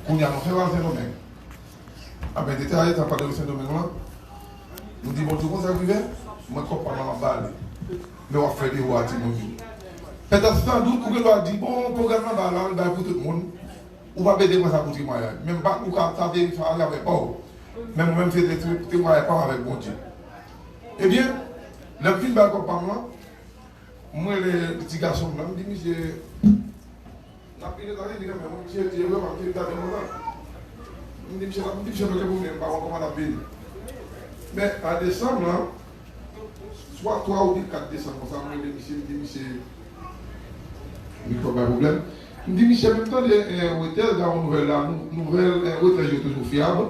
qu'on y a fait à Saint-Domingue. Ah ben, tu étais pas de Saint-Domingue là. Nous disons, bon, tout le monde arrivé, moi, je parle en balle. Mais on va faire des rois à Timonie. Peut-être que sans doute, on va dire, bon, le programme là, il va pour tout le monde. On va aider moi ça pour témoigner. Même pas pour tenter de faire avec pas. Même c'est des témoignages pas avec bon Dieu. Eh bien, le film va comme par moi, les petits garçons, je me dis, monsieur, n'a pas eu d'aller, mais monsieur, tu es vraiment qui est avec moi. Je me dis, monsieur, je ne sais pas comment on appelle. Mais à décembre, soit 3 ou 4 décembre, ça me dit, monsieur, il n'y a pas de problème. Je me dis, monsieur, même temps, les hôtels dans une nouvelle hôtel toujours fiable.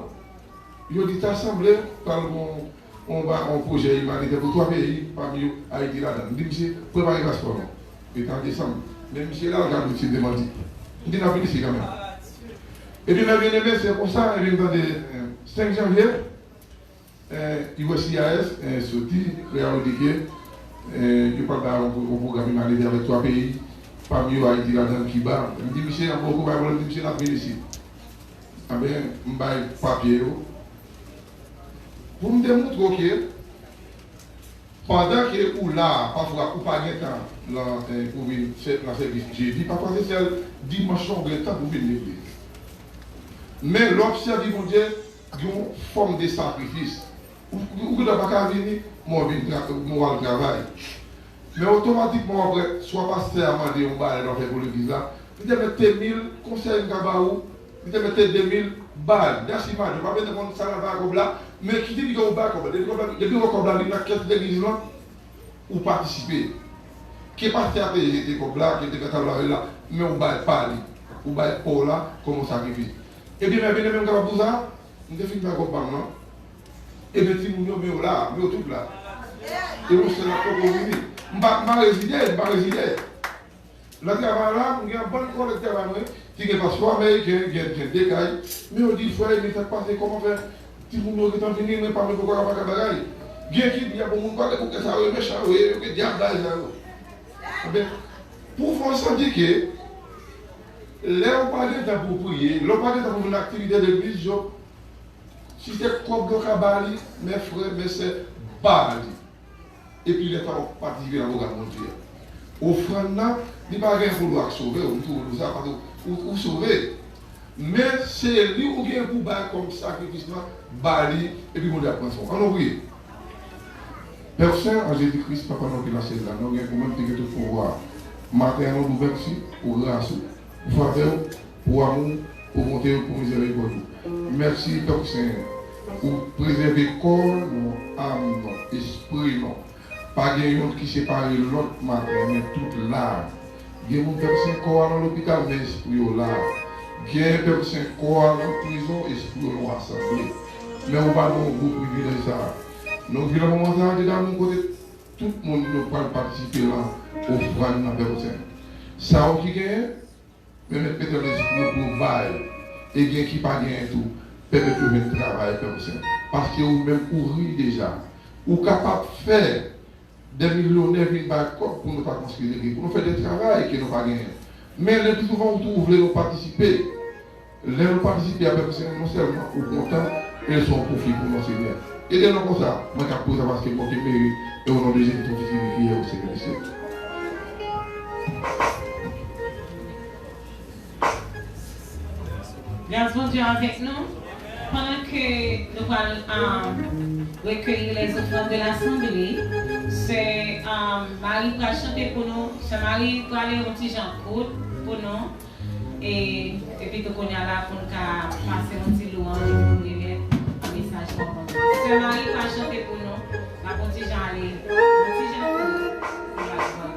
Je dis, tu as assemblé par un projet humanitaire pour 3 pays, parmi Haïti là-dedans. Je dis, monsieur, préparez le passeport. Et en décembre. Mais monsieur, là, regarde le film de Mandi. Je dis, n'a pas ici quand même. Et puis, mes bien-aimés, c'est comme ça, et puis, dans le 5 janvier, USCIS sorti, réindiqué, je parle d'un programme humanitaire avec 3 pays. Parmi eux, Haïti, la dame qui bat. Je me dis, monsieur, je me dis, monsieur, je ici. Ah bien, je me baille papier. Pour me démontrer que, pendant que ou là, parfois, ou pas de temps, pour venir faire le service, j'ai dit, parfois, c'est le dimension de temps pour venir l'église. Mais l'observer, mon Dieu, il y a une forme de sacrifice. Ou que ne pas venir, moi, je vais travailler. Mais automatiquement, après, soit pasteur a demandé un bail dans l'église là, il te mettre 1000 conseils de Gabaou, il te mettre 2000 balles. Merci, je ne vais pas mettre mon salaire comme là, mais qui dit qu'il y a un bail comme là, depuis qu'on a la caisse de l'église là, ou participer. Qui est pasteur a été comme là, qui était comme là, mais on bail pas, ou bail pour là, comme on sacrifie. Et bien, même quand pour ça, on a fini par comprendre, et bien, si nous sommes là, nous sommes là. Et on se l'a proposé. Je résidé. Le travail là, il y a un bon collecteur qui est pas soit américain, qui est des cailles, mais on dit, il faut aller passer comment faire. Si vous nous êtes venus, mais pas pourquoi on va faire bagaille. Bien qu'il y a beaucoup de monde pour que ça soit méchant, que diable là. Pour faire sentir que, là, on parle de temps pour prier, là, on parle de temps pour une activité de l'église, si c'est comme le cabali, mes frères, mes sœurs, bali. Et puis les femmes participent dans le programme mondial. Offrande là, il n'y a pas rien pour nous sauver, ou sauver. Mais c'est lui qui a pour comme sacrifice, bali, et puis on doit prendre son. Alors oui, personne en Jésus-Christ, papa non qui l'a celle là, nous avons quand même tout pouvoir. Matin, nous nous ici, pour grâce, pour faveur, pour amour, pour monter, pour miséricorde. Merci, Père Saint, pour préserver corps, âme, esprit, non. Pas de monde qui sépare l'autre matin, mais toute là. Il y a une personne qui est dans l'hôpital, mais l'esprit est là. Il y a une personne qui est dans la prison, l'esprit est rassemblé. Mais on va dans un groupe privilégié ça. Donc, il y a un moment où dans mon côté, tout le monde ne peut participer là au front de la personne. Ça, qui gagne, mais peut-être l'esprit pour bail. Et il y a qui pas gagné tout, peut-être que le travail personne. Parce que vous-même courir déjà. Ou capable de faire des millionnaires qui pour ne pas construire, pour nous faire des travail qui n'ont pas gagné. Mais le plus souvent, vous voulez participer. Les participer avec non seulement au content, et son profit pour nos Seigneur. Et dès lors comme ça, moi je pose parce que moi qui mérite, et au nom de Jésus, tout ce qui est au Seigneur du ciel. Grâce à Dieu avec nous. Pendant que nous allons recueillir les offrandes de l'Assemblée, c'est Marie qui va chanter pour nous, c'est Marie qui va aller au petit Jean Claude pour nous, et puis qu'on est là pour nous passer un petit louange et pour nous mettre un message pour nous. C'est Marie qui va chanter pour nous, la petite Jean aller, le petit Jean Claude, pour la gloire.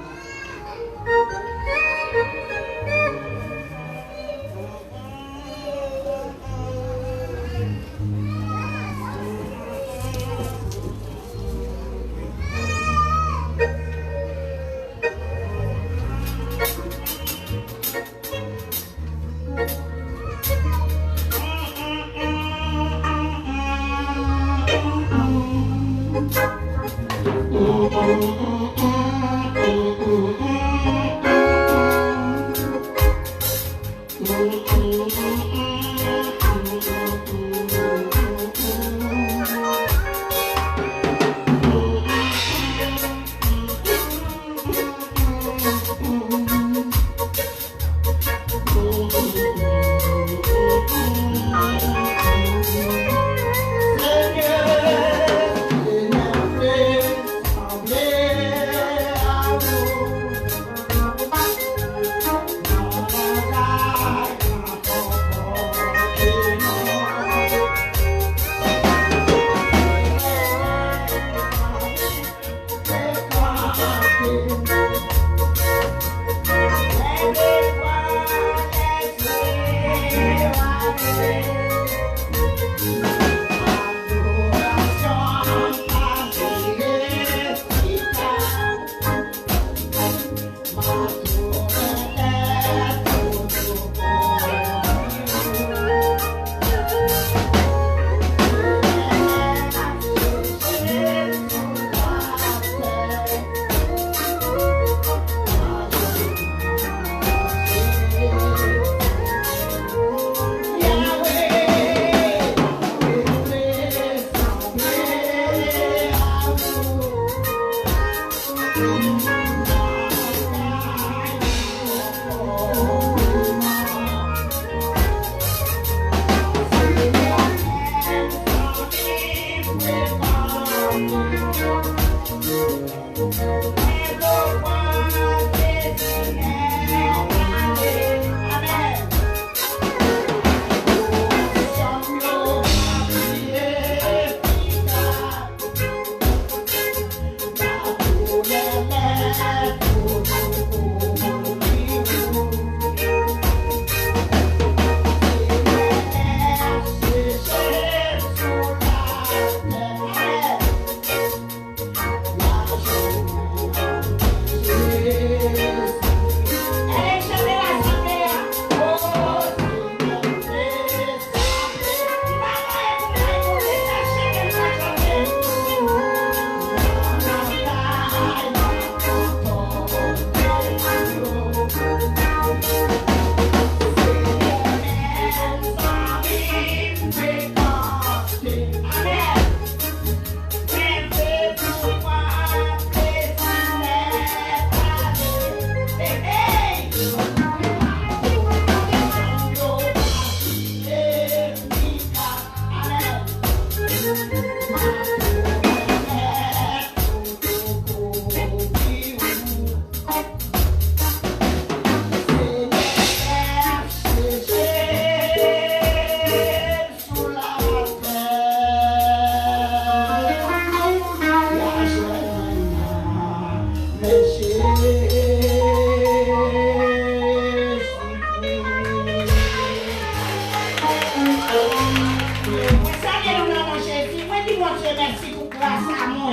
Dieu merci pour grâce à moi.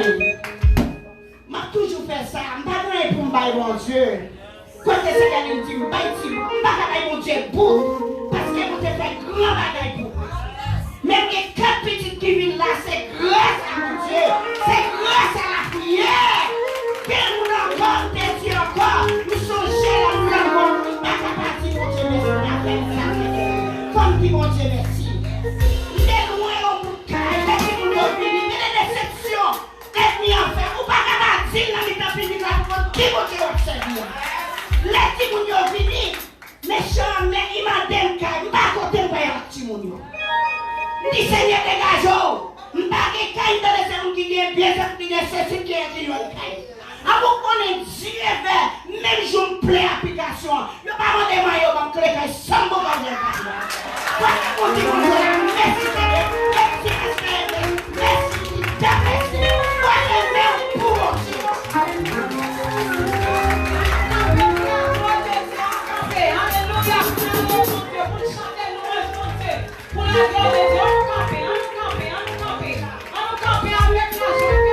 M'a toujours fait ça. Je ne pas pour me bailler mon Dieu. Quand c'est ça qu'elle me dit, je ne pas mon Dieu pour. Parce que mon Dieu fait grand bagaille pour. Même les 4 petites qui viennent là, c'est grâce à mon Dieu. C'est grâce à la prière. Quel monde encore, des dieux encore. Nous songez la flamme. Pas capable de dire mon Dieu merci. La peine ça. Comme dit mon Dieu merci. Il est loin au bout de caille. Laissez-vous nous venir. Mais les déceptions. Laissez-nous en faire. Ou pas capable de dire dans les temps publics là. Qui mon Dieu observe. Laissez-vous nous venir. Méchant, mais il m'a donné caille. Pas côté pour y avoir petit monde. Dis Seigneur dégage-vous. Je ne vais pas dans les hommes qui viennent bien, qui est ceci qui est qui est. Avant qu'on ait Dieu vers, même si je me plaît application, je ne vais pas demander moi, je vais me créer sans bon bagage. Voilà, on dit qu'on dit merci Seigneur, merci, merci, voilà, merci pour mon Dieu. Pour la gloire de Dieu, on campe avec la joie,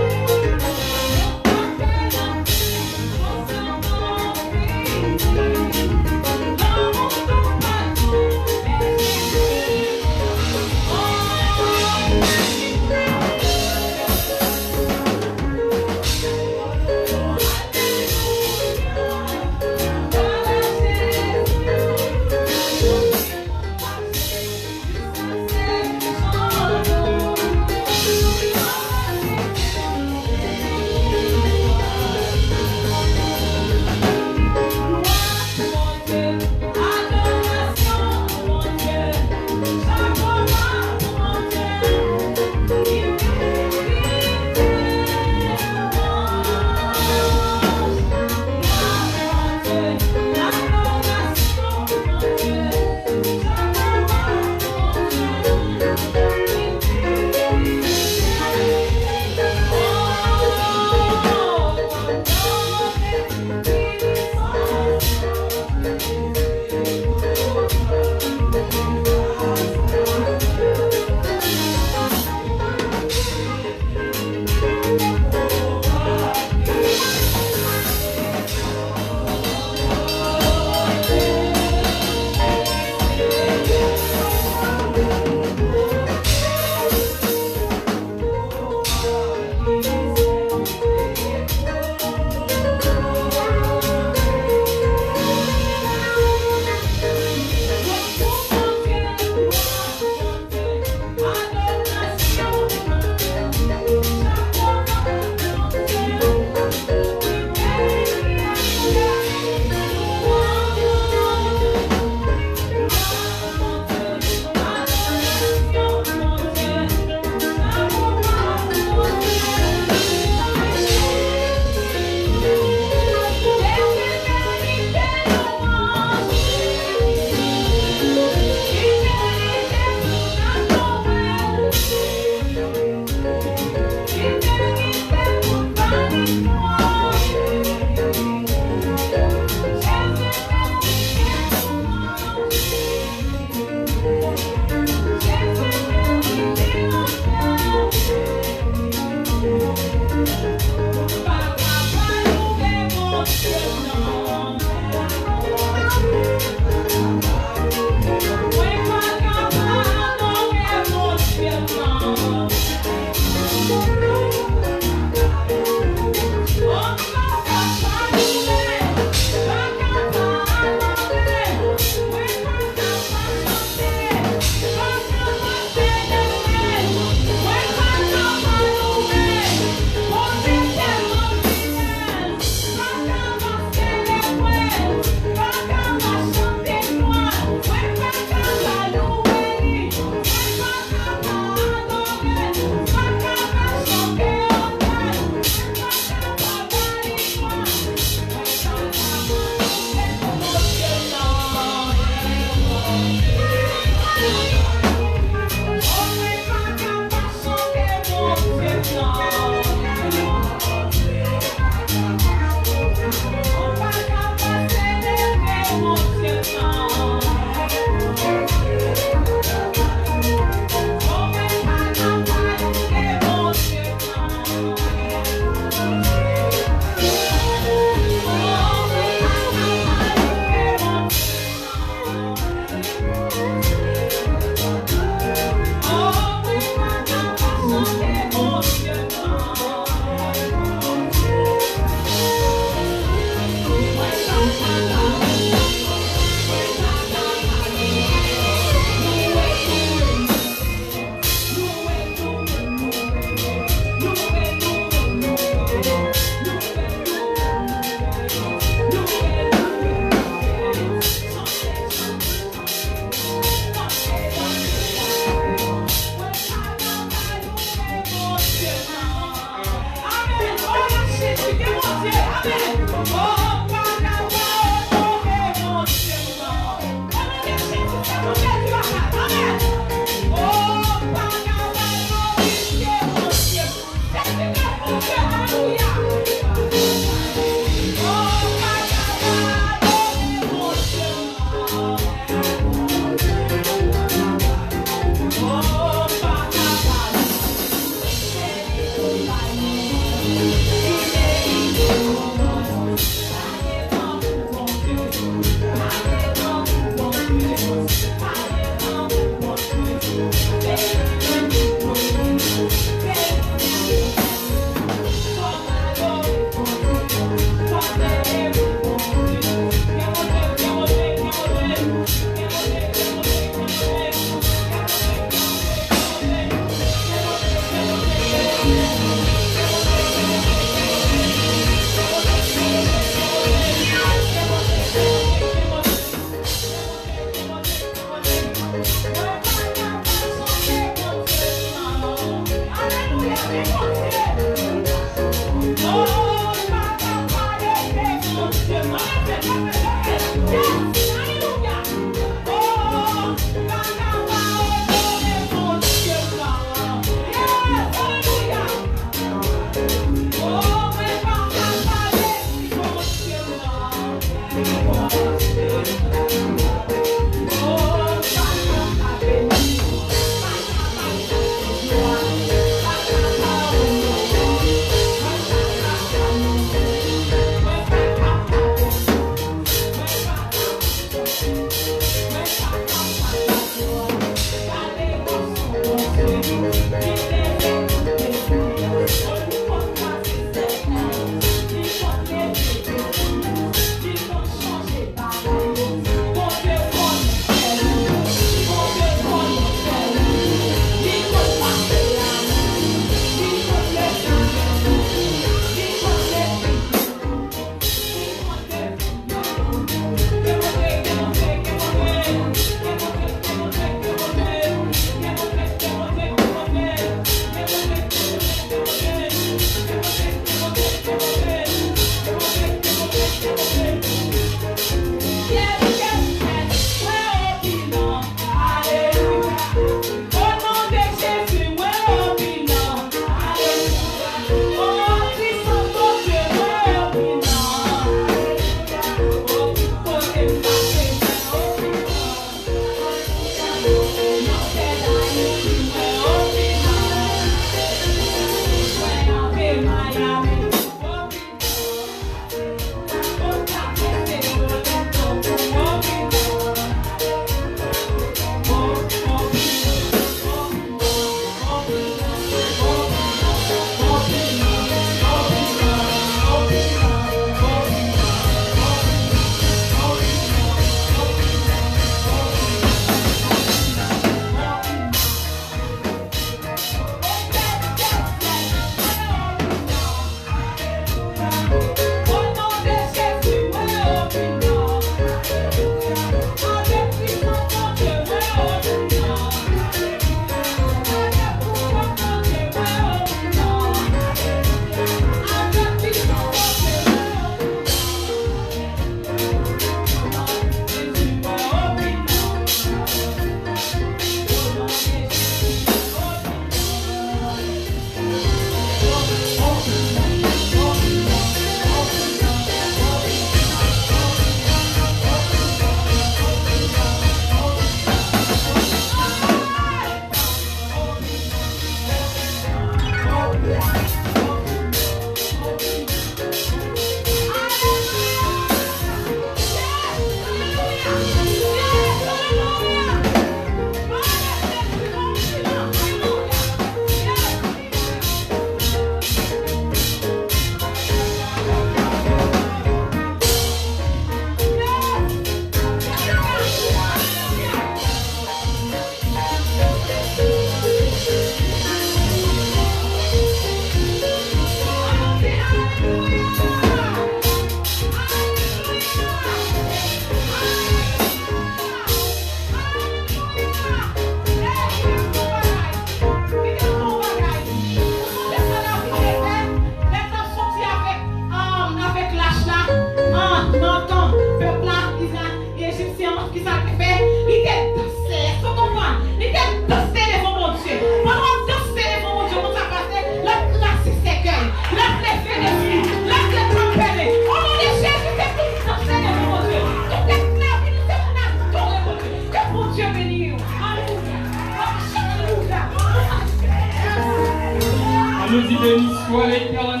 nous dit béni soit l'Éternel.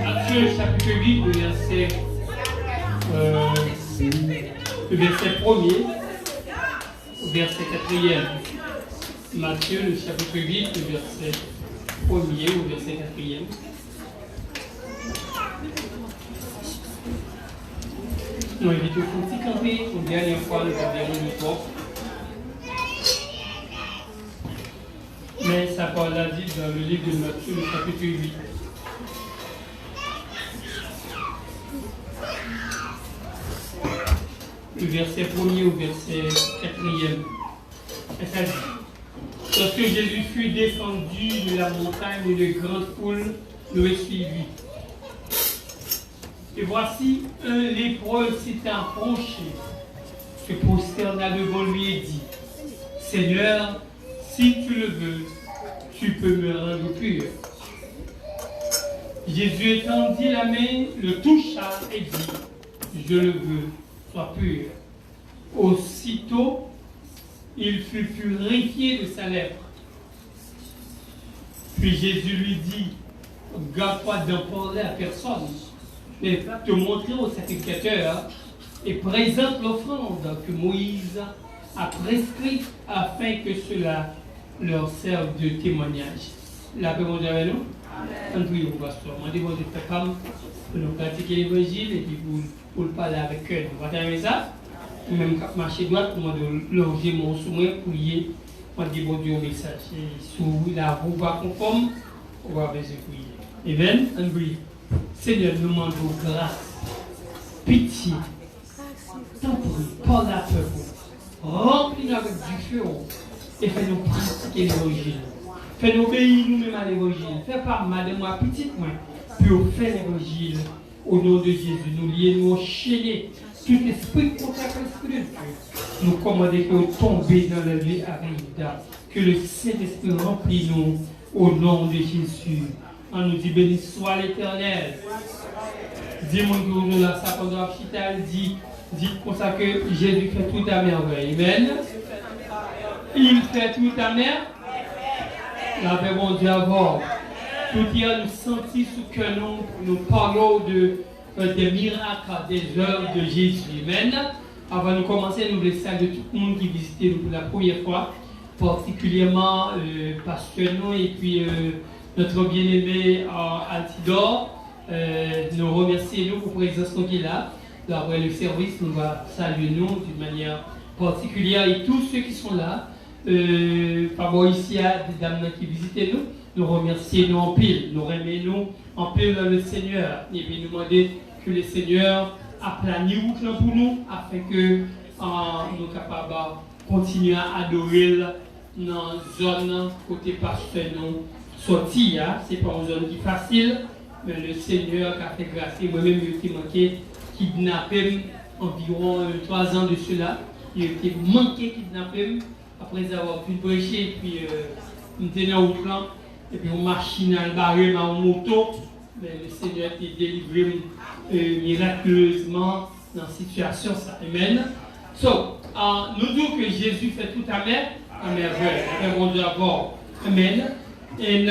Matthieu chapitre 8, le verset 1er au verset 4e. Matthieu, le chapitre 8, le verset 1er au verset 4e. Nous invitons pour petit camper pour la dernière fois nous avons une fois. Mais sa parole a dit dans le livre de Matthieu, le chapitre 8. Le verset 1er au verset 4e. Et ça dit: Lorsque Jésus fut descendu de la montagne, une grande foule le suivit. Et voici un lépreux s'était approché, se prosterna devant lui et dit, Seigneur, si tu le veux, tu peux me rendre pur. Jésus étendit la main, le toucha et dit, je le veux, sois pur. Aussitôt, il fut purifié de sa lèpre. Puis Jésus lui dit, garde-toi d'en parler à personne, mais va te montrer au sacrificateur et présente l'offrande que Moïse a prescrite afin que cela leur serve de témoignage. La paix mondiale avec nous. On prie au pasteur. On dit, vous êtes capable pour nous pratiquer l'évangile et puis pour le parler avec cœur. Vous entendez ça? Même quand marcher droite, pour loger mon souhait, prier, on dit, bon Dieu, au message. Et sous la roue va conforme, on va besoin de prier. Amen. On prie. Seigneur, nous demandons grâce, pitié, tant pis, par la peur, remplis-nous avec du feu et fais-nous pratiquer l'évangile. Fais-nous obéir nous-mêmes à l'évangile. Fais pas mal de moi, petite moi, pour faire l'évangile au nom de Jésus. Nous lier, nous enchaîner tout esprit contre l'esprit de Dieu. Nous commander que nous tomber dans le lieu aride, que le Saint-Esprit remplit nous au nom de Jésus. On nous dit béni soit l'Éternel. Dis-moi que nous là, ça pendant l'hôpital, dit comme ça que Jésus fait tout à merveille. Amen. Il fait tout à merveille. La paix, mon Dieu, avant. Tout hier, nous sentons ce que nous parlons des miracles, des œuvres de Jésus. Amen. Avant de commencer, nous voulons saluer tout le monde qui visitait nous pour la première fois, particulièrement Pasteur nous et puis notre bien-aimé Altidore. Nous remercions pour la présence qui est là. Après le service, nous allons saluer nous d'une manière particulière et tous ceux qui sont là. Par rapport ici à des dames qui visitent nous, nous remercions nous en pile, nous remercions en pile le Seigneur et puis nous demander que le Seigneur aplanisse route pour nous afin que nous soyons capables de continuer à adorer dans la zone côté pasteur nous sortir. Ce n'est pas une zone qui est facile, mais le Seigneur a fait grâce. Moi-même, j'ai manqué kidnappé environ 3 ans de cela. Il était manqué kidnappé. Après avoir pu prêcher, puis nous étions au plan, et puis on machine à le barrer dans une moto, mais le Seigneur a délivré miraculeusement dans la situation. Ça. Amen. Nous disons que Jésus fait tout à merveille. Amen. D'abord. Amen. Et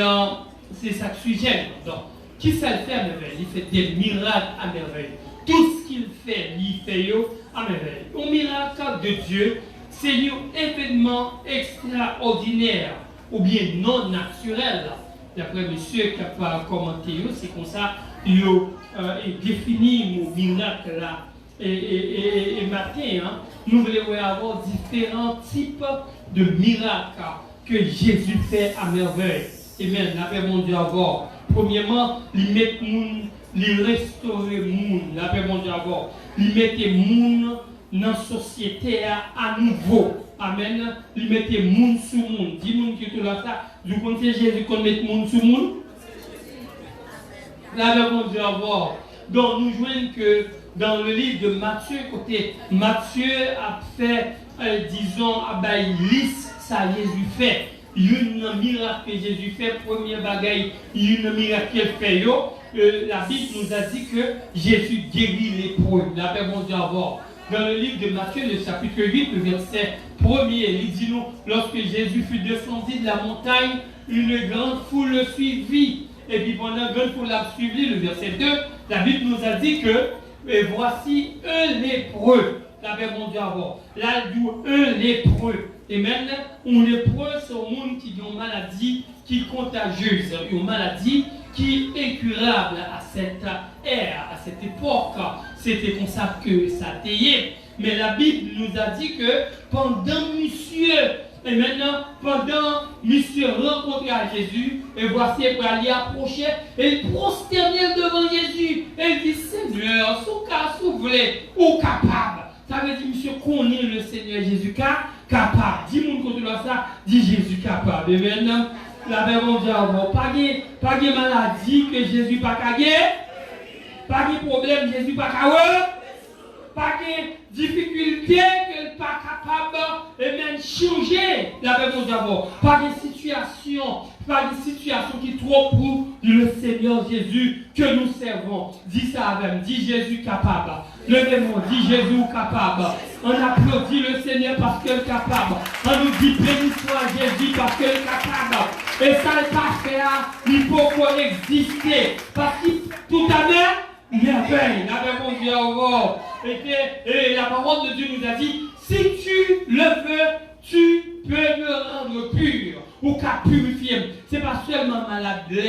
c'est ça que sujet. Donc, qui ça le fait à merveille? Il fait des miracles à merveille. Tout ce qu'il fait, il fait à merveille. Un miracle de Dieu. C'est un événement extraordinaire ou bien non naturel. D'après monsieur qui a commenté, c'est comme ça qu'il est défini mon miracle là. Et matin, nous voulons avoir différents types de miracles que Jésus fait à merveille. Amen. La paix mon Dieu avoir. Premièrement, il met moun, il restaure moun. La paix mon Dieu avoir. Il met moun dans la société à nouveau. Amen. Il mettait moun sous moun. Dis moun qui est là ça. Vous connaissez Jésus qu'on met moun sous moun? Là, on dit avoir. Donc, nous voyons que dans le livre de Matthieu, côté Matthieu a fait, disons, liste, ça Jésus fait. Il y a un miracle que Jésus fait, premier bagaille, il y a un miracle qu'il fait. La Bible nous a dit que Jésus guérit les lépreux. La paix, on dit avoir. Dans le livre de Matthieu, le chapitre 8, le verset 1er, il dit nous, lorsque Jésus fut descendu de la montagne, une grande foule le suivit. Et puis pendant la grande foule l'a suivi, le verset 2, la Bible nous a dit que voici un lépreux. La paix mon Dieu avoir. Là, un lépreux. Et maintenant, un lépreux, c'est un monde qui a une maladie qui est contagieuse, une maladie qui est incurable à cette ère, à cette époque. C'était comme ça que ça a été. Mais la Bible nous a dit que pendant monsieur, et maintenant, pendant monsieur rencontré à Jésus, et voici pour aller approcher, et il prosternait devant Jésus, et il dit, Seigneur, sous cas, si vous voulez, ou capable, Ça veut dire, monsieur, connaît le Seigneur Jésus capable. Dis-moi contre ça, dit Jésus capable. Et maintenant, la Bible dit, pas de maladie que Jésus pas gagné, pas de problème Jésus pas capable, pas de difficulté qu'il n'est pas capable et même changer. La Bible dit, pas de situation qui est trop pour le Seigneur Jésus que nous servons. Dis ça avec, dis Jésus capable. Levez-moi, dis Jésus capable. On applaudit le Seigneur parce qu'il est capable. On nous dit béni soit Jésus parce qu'il est capable. Et ça n'est pas fait, il faut qu'on existe. Parce que tout à l'heure, merveille, la Bible dit au revoir. Et la parole de Dieu nous a dit, si tu le veux, tu peux me rendre pur ou qu'à purifier. Ce n'est pas seulement malade qui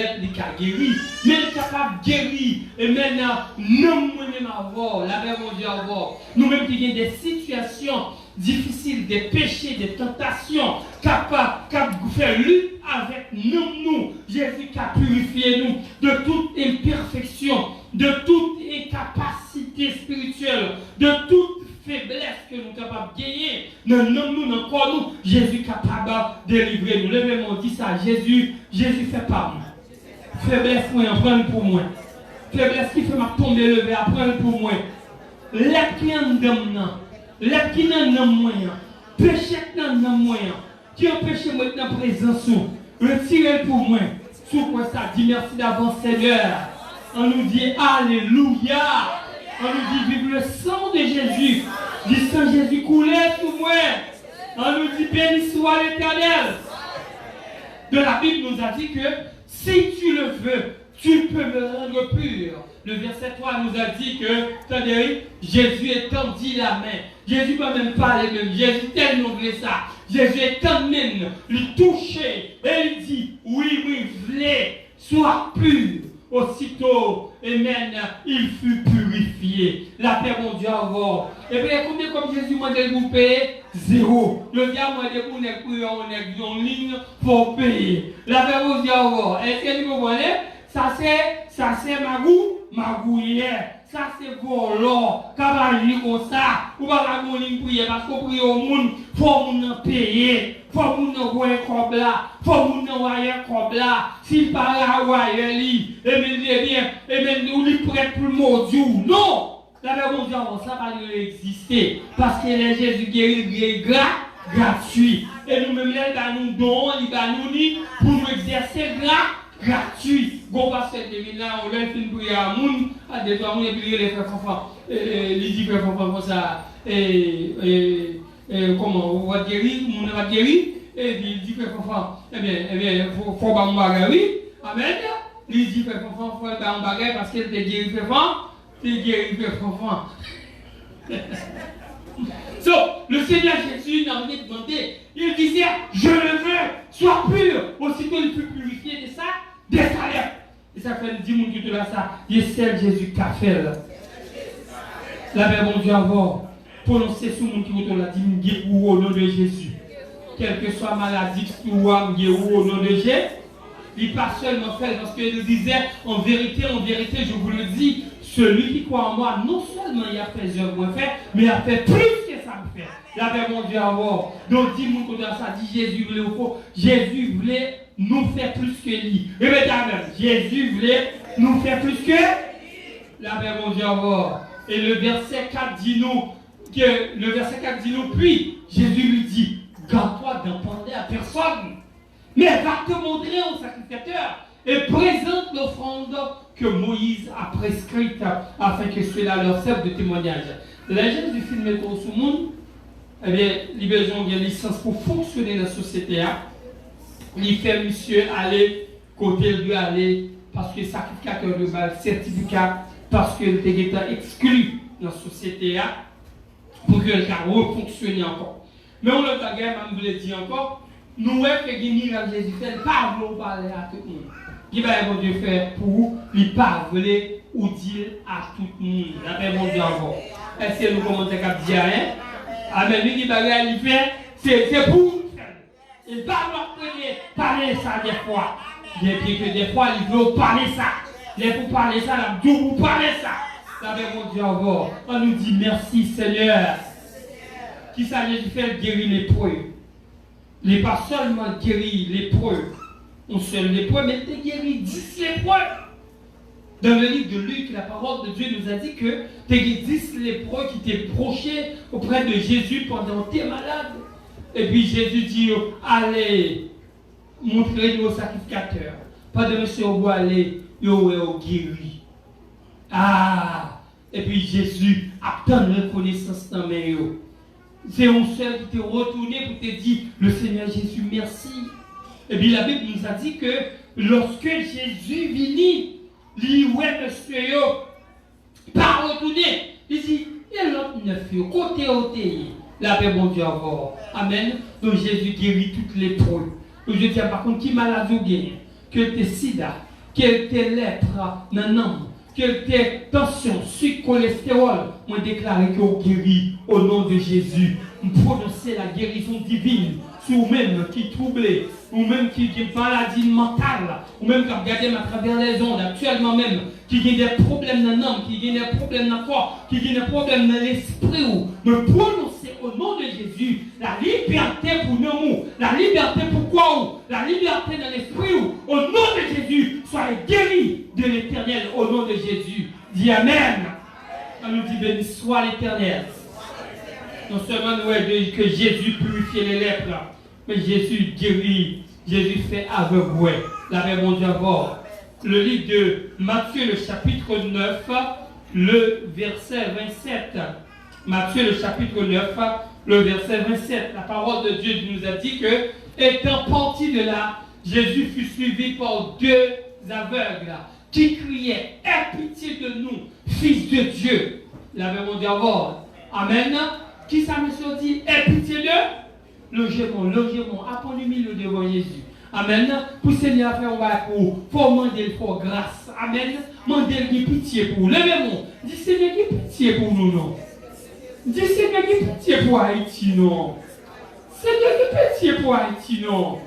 a guéri, mais il est capable de guérir. Et maintenant, nous-mêmes avoir, la Bible dit avoir, nous-mêmes qui avons des situations difficiles, des péchés, des tentations, capables de faire lutte avec nous. Jésus qui a purifié nous de toute imperfection, de toute incapacité spirituelle, de toute faiblesse que nous sommes capables de gagner. Nous, encore nous, Jésus est capable de délivrer nous. Levez-moi, dit ça, Jésus fait pas moi. Faiblesse, moi, apprendre pour moi. Faiblesse qui fait ma tomber lever, apprendre pour moi. L'être qui est en dedans, l'être qui est en moyen, péché qui est en moyen, qui empêche moi d'être en présence, retirez pour moi. Sous quoi ça dit merci d'avance, Seigneur. On nous dit Alléluia. On nous dit vive le sang de Jésus. Du sang Jésus coulé sous moi. On nous dit béni soit l'Éternel. De la Bible nous a dit que si tu le veux, tu peux me rendre pur. Le verset 3 nous a dit que, attendez, Jésus étendit la main. Jésus ne va même pas aller même. Jésus tellement voulait ça. Jésus étend même, lui toucher. Et il dit, oui, voulez, sois pur. Aussitôt, amen, il fut purifié. La paix, mon Dieu, avoir. Et bien, combien comme Jésus m'a dit vous payer? Zéro. Le diable m'a dit vous n'êtes plus en ligne pour payer. La paix, mon Dieu, avoir. Est-ce que vous comprenez? Ça c'est magou hier. Ça c'est volant. Cavalier comme ça. Ou pas la ligne prier parce qu'on prie au monde. Faut nous payer. Faut nous voir comme là. Faut nous voir comme là. S'il parle à Hawaï, et bien, nous lui prête plus maudit. Non! La Bible dit, ça va lui exister. Parce que les Jésus guérit gratuit. Et nous-mêmes, nous donnons, pour nous exercer gratuit. Go passer de là, on leur fait une prière à moun, à des fois on est prié les frères enfants. Les dix frères enfants comme ça. Comment on va guérir, on va guérir. Et les dix frères enfants, eh bien, faut pas m'embarquer, oui. Amen. Les dix frères enfants, faut pas m'embarquer parce qu'elle était guérie frères enfants, c'est guéri frères enfants. So, le Seigneur Jésus n'a rien demandé. Il disait, je le veux, sois pur. Aussitôt il fut purifié de ça. Des salaires. Et ça fait 10 minutes qui te l'a ça. Il c'est Jésus qui a fait là. La Bible mon Dieu avoir prononcé sur mon qui te l'a dit au nom de Jésus. Quelle que soit maladie ou au nom de Jésus. Il pas seulement fait parce qu'il disait en vérité, je vous le dis, celui qui croit en moi, non seulement il a fait œuvres moins fait, mais il a fait plus que ça me fait. La Bible mon Dieu avoir. Donc 10 minutes que ça dit Jésus voulait au fond. Jésus voulait nous faire plus que lui. Et mesdames, Jésus voulait nous faire plus que la Bible mon Dieu avoir. Et le verset 4 dit nous, puis Jésus lui dit, garde-toi d'en parler à personne, mais va te montrer au sacrificateur et présente l'offrande que Moïse a prescrite afin que cela leur serve de témoignage. La jeune du film est au monde, eh bien, il a besoin d'une licence pour fonctionner dans la société. Il fait monsieur aller, côté lui aller, parce que le sacrificateur de le certificat, parce qu'il était exclu dans la société, pour que le carreau fonctionne encore. Mais on le bagarre, je vous le dis encore, nous avons fait des miracles Jésus fait, pas vouloir parler à tout le monde. Il va bon Dieu faire pour lui parler ou dire à tout le monde. La paix bon Dieu encore. Est-ce que nous commençons à dire rien? Amen. Lui qui bagarre, il fait, c'est pour nous faire. Il va nous parler ça des fois. Bien que des fois, il veut parler ça. Il faut parler ça, la Dieu vous parler ça. La paix bon Dieu encore. On nous dit merci Seigneur. qui ça Jésus fait guérir les lépreux. Il n'est pas seulement guéri les lépreux, un seul lépreux, mais il a guéri 10 lépreux. Dans le livre de Luc, la parole de Dieu nous a dit que tu as 10 lépreux qui t'es prochés auprès de Jésus pendant que tu es malade. Et puis Jésus dit, allez, montrez-nous au sacrificateur. Pas de monsieur au bois, allez, yo guéri. Ah! Et puis Jésus a tant de reconnaissance dans mes yeux. C'est un seul qui t'est retourné pour te dire, le Seigneur Jésus, merci. Et puis la Bible nous a dit que lorsque Jésus vit, lui, ouais, monsieur, pas retourné. Il dit, et l'autre neuf, côté. La paix, bon Dieu, encore. Amen. Donc Jésus guérit toutes les lépreux. Donc je dis, par contre, qui malade ou gagne, que t'es sida, que t'es lèpre, non, que t'es tension, sucre, cholestérol, moi déclare que vous guérit au nom de Jésus. Vous prononcez la guérison divine sur vous-même qui troublez, ou même qui a maladie mentale, ou même qui regardez à travers les ondes actuellement même, qui a des problèmes dans l'âme, qui a des problèmes dans le corps, qui a des problèmes dans l'esprit, me prononcez au nom de Jésus la liberté pour nous, la liberté pour quoi, la liberté dans l'esprit, au nom de Jésus, soyez guéris de l'Éternel au nom de Jésus. Dis Amen. On nous dit béni soit l'Éternel. Non seulement nous voyons que Jésus purifie les lèpres, mais Jésus guérit, Jésus fait aveugle. La paix, mon Dieu, avoir. Le livre de Matthieu, le chapitre 9, le verset 27. Matthieu, le chapitre 9, le verset 27. La parole de Dieu nous a dit que, étant parti de là, Jésus fut suivi par 2 aveugles qui criaient, aie pitié de nous, fils de Dieu. La paix, mon Dieu, avoir. Amen. Qui ça me dit, aie pitié de logement, apprenez le devant Jésus. Amen. Pour Seigneur faire un bail pour, faut demander pour grâce. Amen. Mandez qui pitié pour. Levez-moi. Dis Seigneur qui pitié pour nous, non. Dis Seigneur qui pitié pour Haïti, non. Seigneur qui pitié pour Haïti, non.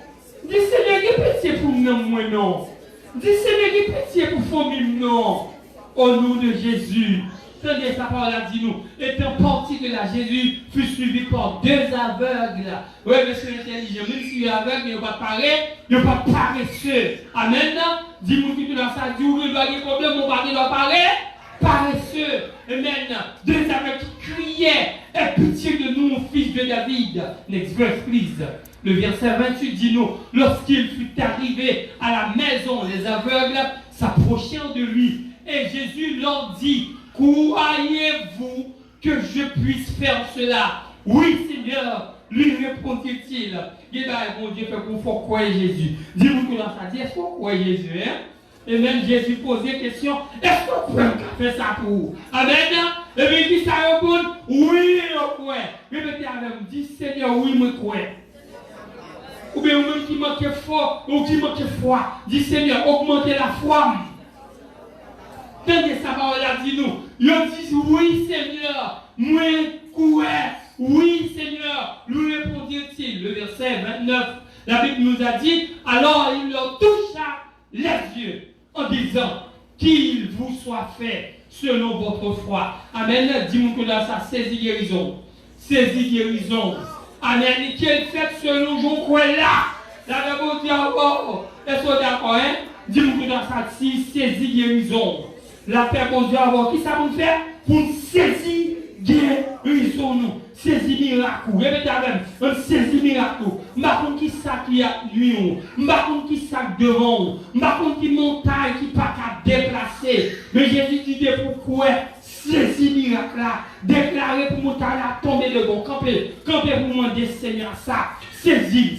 Dis Seigneur qui pitié pour nous, moi, non. Dis Seigneur qui pitié pour famille, non. Au nom de Jésus. Tenez sa parole a dit nous, étant parti de là, Jésus fut suivi par 2 aveugles. Oui, monsieur intelligent, même si il est aveugle, il n'est pas paré, il n'est pas paresseux. Amen. Dis-moi qui tu dois ça, dis-moi qu'il doit y avoir problème, mon pari doit parler. Paresseux. Amen. 2 aveugles qui criaient, aie pitié de nous, fils de David. Next verse, please. Le verset 28 dit nous, lorsqu'il fut arrivé à la maison, les aveugles s'approchèrent de lui. Et Jésus leur dit, croyez-vous que je puisse faire cela? Oui, Seigneur, lui répondit-il. Et bien, mon Dieu, il faut croire Jésus. Dis-moi que dans sa dit, est-ce qu'on croit Jésus? Hein? Et même Jésus posait la question, est-ce qu'on peut faire ça pour vous? Amen. Et bien, il dit ça répond, oui, on croit. Répétez avec moi, dis Seigneur, oui, je crois. Ou bien, même qui manque foi, ou qui manque foi, dis Seigneur, augmentez la foi. Tenez sa parole a dit nous. Ils disent oui Seigneur, moi crois. Oui Seigneur, lui répondit-il. Le verset 29, la Bible nous a dit, alors il leur toucha les yeux en disant, qu'il vous soit fait selon votre foi. Amen. Dis-moi que là ça saisit guérison. Saisit guérison. Amen. Qu'elle fait selon je crois là. La Bible dit encore. Est-ce que vous êtes d'accord, hein? Dis-moi que là ça saisit guérison. La paix, bon Dieu, avoir qui ça pour faire? Pour saisir guérison, nous. Saisir miracle. Répétez avec moi. Saisir miracle. Par contre, qui ça qui a nuit? Par contre, qui ça devant? Par contre, qui montagne qui pas qu'à déplacer. Mais Jésus dit pourquoi? Saisir miracle là. Déclarer pour montagne là, tomber de bon. Campez pour demander Seigneur ça. Saisis.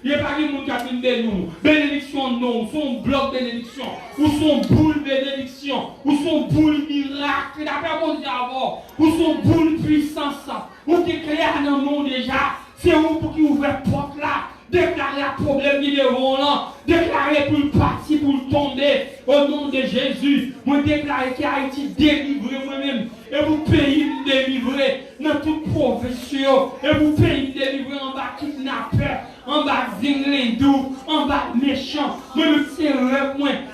Il n'y a pas de monde qui a fait de nous. Bénédiction, non. Son bloc bénédiction. Ou son boule bénédiction. Ou son boule miracle. La paix, bon Dieu, avoir. Ou son boule puissance. Ou qui est clair dans le monde déjà. C'est vous pour qui ouvre la porte là. Déclarer un problème qui est devant là. Déclarer pour le partir, pour le tomber. Au nom de Jésus. Moi, déclarer qu'Haïti délivré moi-même. Et vous payez me délivrer dans toute profession. Et vous payez me délivrer en bas kidnappeur, en bas zinglindou, en bas méchant. Moi, c'est vrai,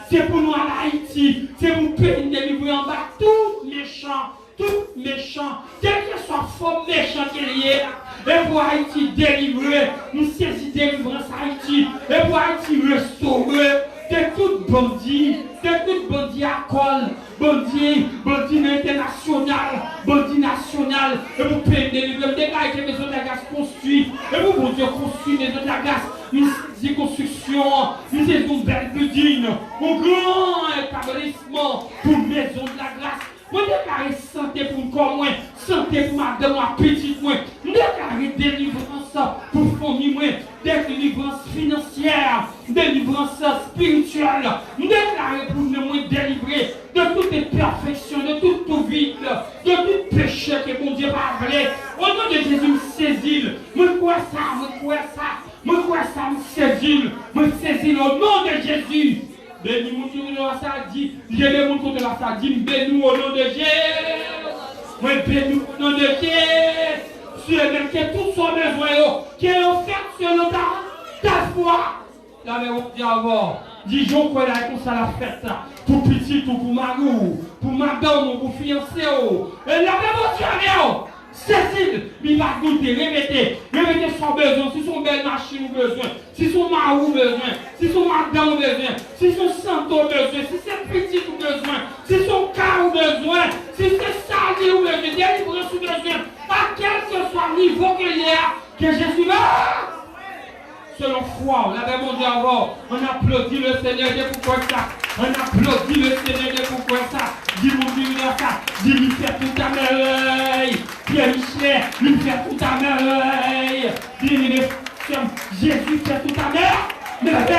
c'est pour nous à Haïti. C'est vous payez me délivrer en bas tout méchant. tout méchant, quel que soit faux méchant qu'il y ait, et pour Haïti délivrer, nous saisissons délivrance Haïti, et pour Haïti restaurer de tout bandit à col, bandit international, bandit national, et vous pouvez délivrer, déclarer que les maisons de la grâce construites, et vous pouvez construire les maisons de la grâce, nous disons construction, nous disons belle building, un grand établissement pour maison de la grâce. Vous déclarez santé pour corps moins, santé pour madame, ma petite moins. Vous déclarez délivrance pour famille moins, délivrance financière, délivrance spirituelle. Vous déclarez pour nous moins délivrer de toutes les perfections, de tout vide, de tout péché que mon Dieu va appeler. Au nom de Jésus, me saisis. Me quoi ça, me saisis au nom de Jésus. Béni mon Dieu, ça dit, j'ai des gens contre la ça dit, béni au nom de Jésus. Moi, béni au nom de Jésus. Dieu, même que tout son besoin, qui est offert selon ta foi. La même on dit avant, disons qu'on a comme ça la fête, pour petit ou pour marou, pour madame ou pour fiancé. Et la même on dit avant. Cécile, il va goûter, répéter son besoin, si son belle machine ou besoin, si son marou besoin, si son madame ou besoin, si son santo besoin, si c'est petit ou besoin, si son car ou besoin, si c'est sali ou besoin, délivrance ou besoin, à quel que soit le niveau qu'il y a, que Jésus va. Selon foi, on avait mon Dieu avant, on applaudit le Seigneur de pourquoi ça. On applaudit le Seigneur de pourquoi ça. Dis mon Dieu ça. Dis lui faire toute ta merveille. Pierre Michel, lui faire toute ta merveille. Dis Jésus fait toute ta merveille.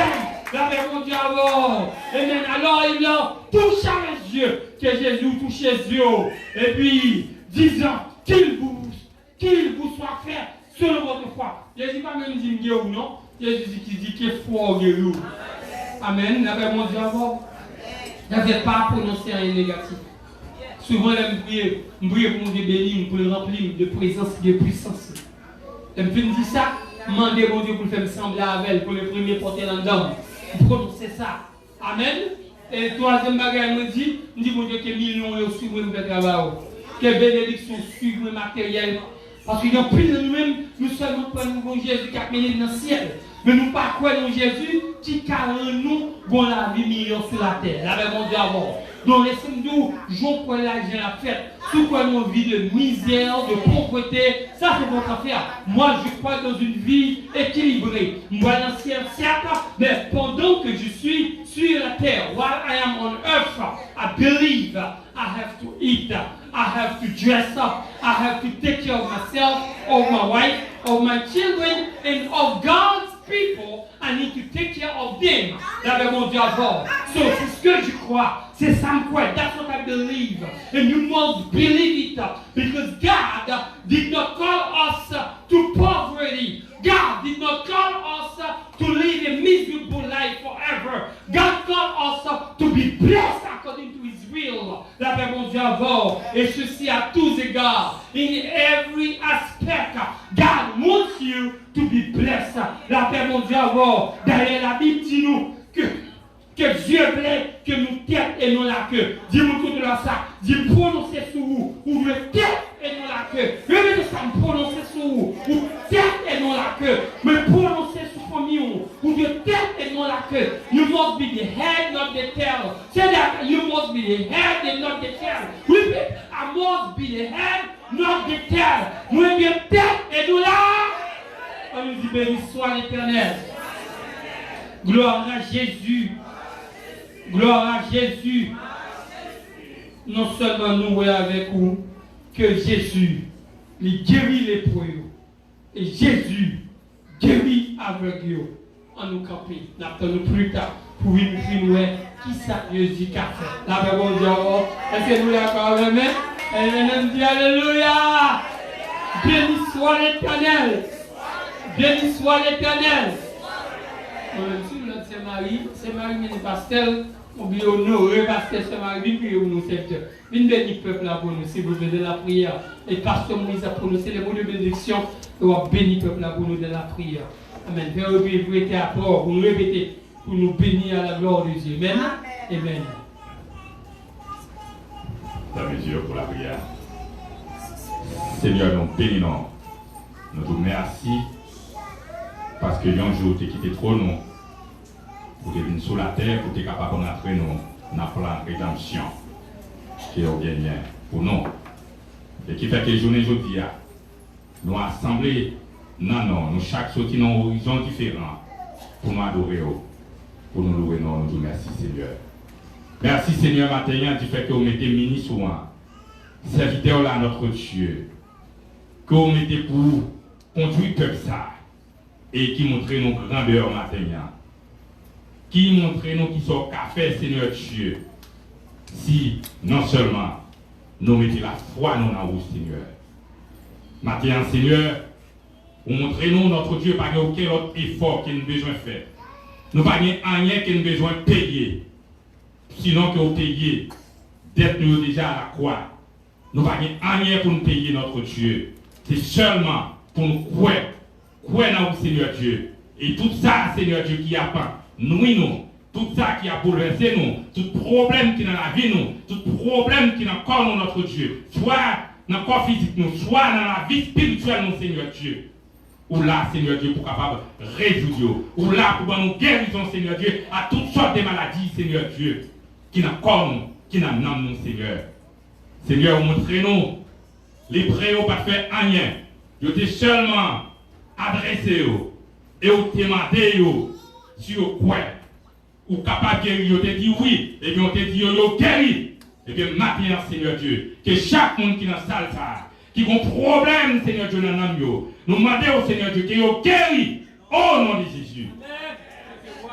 L'avait mon Dieu avant. Amen. Alors il a touché les yeux. Que Jésus touche les yeux. Et puis, disant qu'il vous soit fait selon votre foi. Jésus pas même dit ou non. Jésus dit qu'il est fort guéri. Amen. L'avait mon Dieu avant. N'avait pas prononcé un négatif. Souvent, je prie pour mon Dieu béni, pour le remplir de présence, de puissance. Je me dis ça, demander mon Dieu pour le faire sembler avec elle, pour le premier porter dans l'homme. Prononcer ça. Amen. Et troisième bagage, je me dis mon Dieu que millions de suivre le travail. Que bénédiction suivre le matériel. Parce qu'il y a plus de nous-mêmes, nous seulement prenons bon Jésus qui a mené dans le ciel. Mais nous ne pas croyons Jésus qui carre nous pour la vie meilleure sur la terre. Là, mon Dieu avant. Donc, laissez-nous jouer pour l'argent la fête. Sous quoi nous vie de misère, de pauvreté, ça c'est votre affaire. Moi, je crois dans une vie équilibrée. Moi, l'ancien cercle, mais pendant que je suis sur la terre, while I am on earth, I believe I have to eat, I have to dress up, I have to take care of myself, of my wife, of my children, and of God's people. I need to take care of them. Là, mon Dieu avant. So, c'est ce que je crois. C'est ça me croit. That's what I believe. And you must believe it. Because God did not call us to poverty. God did not call us to live a miserable life forever. God called us to be blessed according to His will. La paix mon Dieu avant. Et ceci à tous égards. In every aspect, God wants you to be blessed. La paix mon Dieu avant. D'ailleurs, la Bible dit nous que Dieu voulait que nous tête et non la queue. Dis-moi tout de ça. Dis prononcer sur vous. Ou le tête et non la queue. Revez ça me prononcer sur vous. Ou tête et non la queue. Me prononcer sur famille. Ou de tête et non la queue. You must be the head, not the tail. Say that you must be the head and not the tail. Repeat. I must be the head, not the tail. Nous bien tête et nous là. On nous dit béni soit l'Éternel. Gloire à Jésus. Gloire à Jésus. Non seulement nous voyons avec vous que Jésus il guérit les lépreux et Jésus guérit aveugle. On nous camper. N'attendons plus tard pour une finouer qui ça Jésus a fait. La bon Dieu. Est-ce que nous l'accord avec moi? Et dit alléluia. Béni soit l'Éternel. Béni soit l'Éternel. C'est Marie, mais c'est pasteur. On dit honorer pasteur, c'est Marie, puis nous serviteurs. Une béni peuple là pour nous, si vous venez de la prière. Et pasteur Moïse a prononcé les mots de bénédiction. Et on béni peuple là pour nous de la prière. Amen. Vous répétez à part, vous répétez pour nous bénir à la gloire de Dieu. Amen. Amen. Amen. Pour la prière. Seigneur, nous bénissons. Nous te remercions parce que un jour, tu as quitté trop nous pour venir sur la terre, pour être capable d'entrer nous dans le plan de rédemption qui est bien pour nous. Et qui fait que les journées aujourd'hui, nous assemblés, nous chaque sorti dans un horizon différent pour nous adorer, pour nous louer, nous disons merci Seigneur. Merci Seigneur matin du fait que vous mettez ministre ou serviteur là notre Dieu, que vous mettez pour conduire le peuple ça, et qui montre nos grandeurs matin, qui montre nous qui sont café Seigneur Dieu, si non seulement nous mettons la foi dans vous Seigneur. Matin Seigneur, vous montrez nous notre Dieu pas aucun autre effort qu'il nous besoin de faire. Nous n'avons rien qu'il nous besoin de payer. Sinon que vous payez, d'être nous déjà à la croix. Nous n'avons rien pour nous payer notre Dieu. C'est seulement pour nous croire dans vous, Seigneur Dieu. Et tout ça, Seigneur Dieu, qui a pas nous, tout ça qui a bouleversé nous, tout problème qui est dans la vie nous, tout problème qui est dans le corps de notre Dieu, soit dans le corps physique nous, soit dans la vie spirituelle nous, Seigneur Dieu. Ou là, Seigneur Dieu, pour capable de résoudre. Ou là, pour nous guérison, Seigneur Dieu, à toutes sortes de maladies, Seigneur Dieu, qui n'a corps nous, qui n'a nom nous, Seigneur. Seigneur, montrez-nous, les prêts pas fait rien. Vous êtes seulement adressé et vous demandé sur quoi. Ou capable de guérir, vous te dit oui, et bien vous te dit vous guéri. Et bien maintenant, Seigneur Dieu, que chaque monde qui est dans la salle, qui a un problème, Seigneur Dieu, dans l'âme, nous demandons au Seigneur Dieu que vous guéri au nom de Jésus.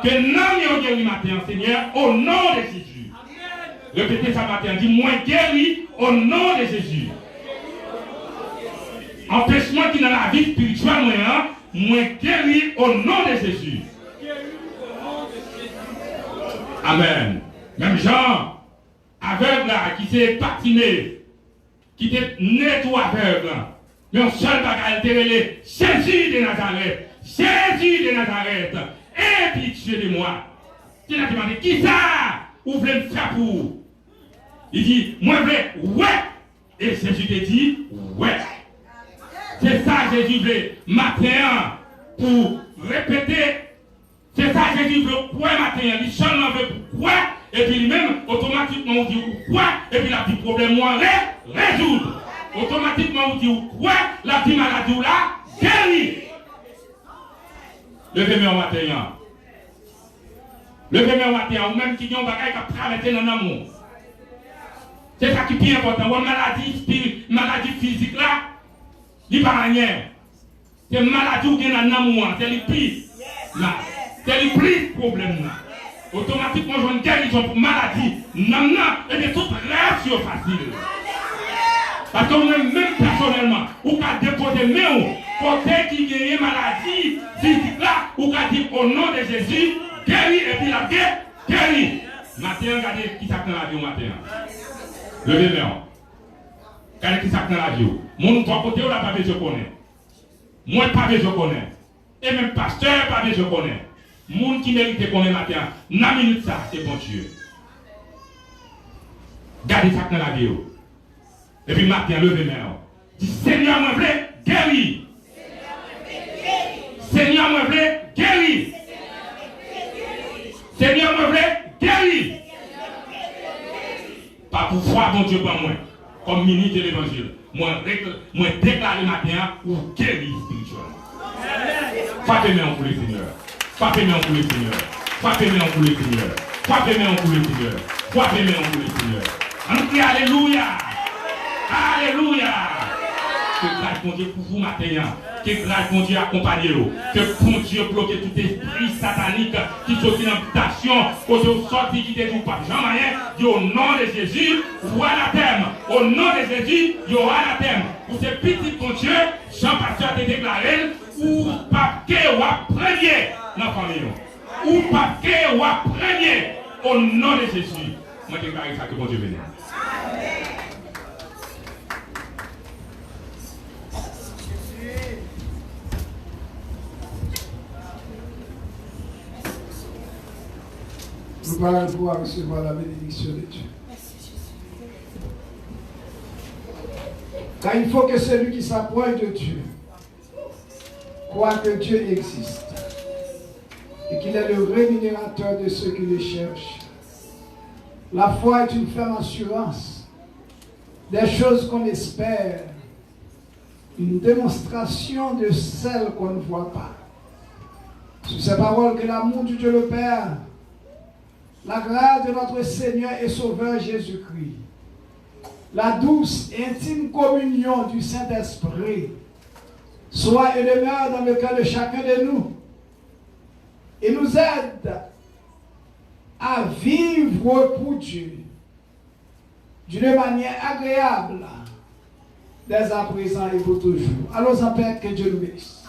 Que nous guéri maintenant, Seigneur, au nom de Jésus. Répétez ça matin, dit moi guéri au nom de Jésus. Empêchement qui est dans la vie spirituelle, moi guéri au nom de Jésus. Amen. Même Jean, aveugle là, qui s'est patiné, qui était né tout aveugle, mais un seul bagage était Jésus de Nazareth. Jésus de Nazareth. Aie pitié de moi. Il a demandé, qui ça? Vous voulez me faire pour? Il dit, moi je veux, ouais. Et Jésus te dit, ouais. C'est ça Jésus veut matin pour répéter. C'est ça Jésus veut quoi matin. Il seulement veut quoi. Et puis lui-même, automatiquement, on dit quoi. Et puis la petite problème, moi, résoudre. Automatiquement, on dit quoi. La petite maladie, là, guérir. Levez-moi au matin. Levez-moi au matin. Ou même qui ont des bagages qui traversent dans l'amour. C'est ça qui est plus important. Ou maladie physique là, il n'y a pas rien. C'est une maladie qui est dans l'amour. C'est le plus. C'est le plus problème là. Automatiquement, je une guérison pour maladie. Non, et bien toute réaction facile. Parce que même personnellement, vous pouvez déposer mes côté qui gagne maladie physique là, vous pouvez dire au nom de Jésus, guéri et puis la guéri. Matin, regardez qui s'appelle dans la vie au matin. Levez-moi. Regardez qui s'appelle dans la vie. Mon trois côtés, on n'a pas besoin de connaître. Moi, pas besoin de connaître. Et même pasteur, pas besoin de connaître. Moun qui mérite de connaître matin, dans minute ça, c'est bon Dieu. Gardez ça dans la vie. Et puis matin, levez-moi. Dis Seigneur, moi, je veux guérir. Seigneur, moi, je veux guérir. Seigneur, moi, je veux guérir. Pas pour foi, bon Dieu, pas moi. Comme ministre de l'évangile. Moi, déclare le matin ou guérir spirituellement. Frappez-moi pour le Seigneur. Frappez-moi pour le Seigneur. Frappez-moi pour le Seigneur. Frappez-moi pour le Seigneur. Frappez-moi pour le Seigneur. On crie Alléluia. Alléluia. Que grâce mon Dieu pour vous matin. Que grâce mon Dieu accompagne vous. Que bon Dieu bloque tout esprit satanique qui sortit dans l'habitation. Que vous sortez qui ne pas Jean-Marie. Au nom de Jésus, ou anathème. Au nom de Jésus, il y aura anathème. Pour ces petits bon Dieu, Jean-Pasteur a déclaré, ou papier ou premier dans la famille. Ou papier ou premier. Au nom de Jésus. Moi, je déclare ça que bon Dieu bénisse. Nous allons pouvoir recevoir la bénédiction de Dieu. Car il faut que celui qui s'approche de Dieu croit que Dieu existe et qu'il est le rémunérateur de ceux qui le cherchent. La foi est une ferme assurance des choses qu'on espère, une démonstration de celles qu'on ne voit pas. Sous ces paroles, que l'amour de Dieu le Père, la grâce de notre Seigneur et Sauveur Jésus-Christ, la douce et intime communion du Saint-Esprit soit et demeure dans le cœur de chacun de nous et nous aide à vivre pour Dieu d'une manière agréable dès à présent et pour toujours. Allons en paix, que Dieu nous bénisse.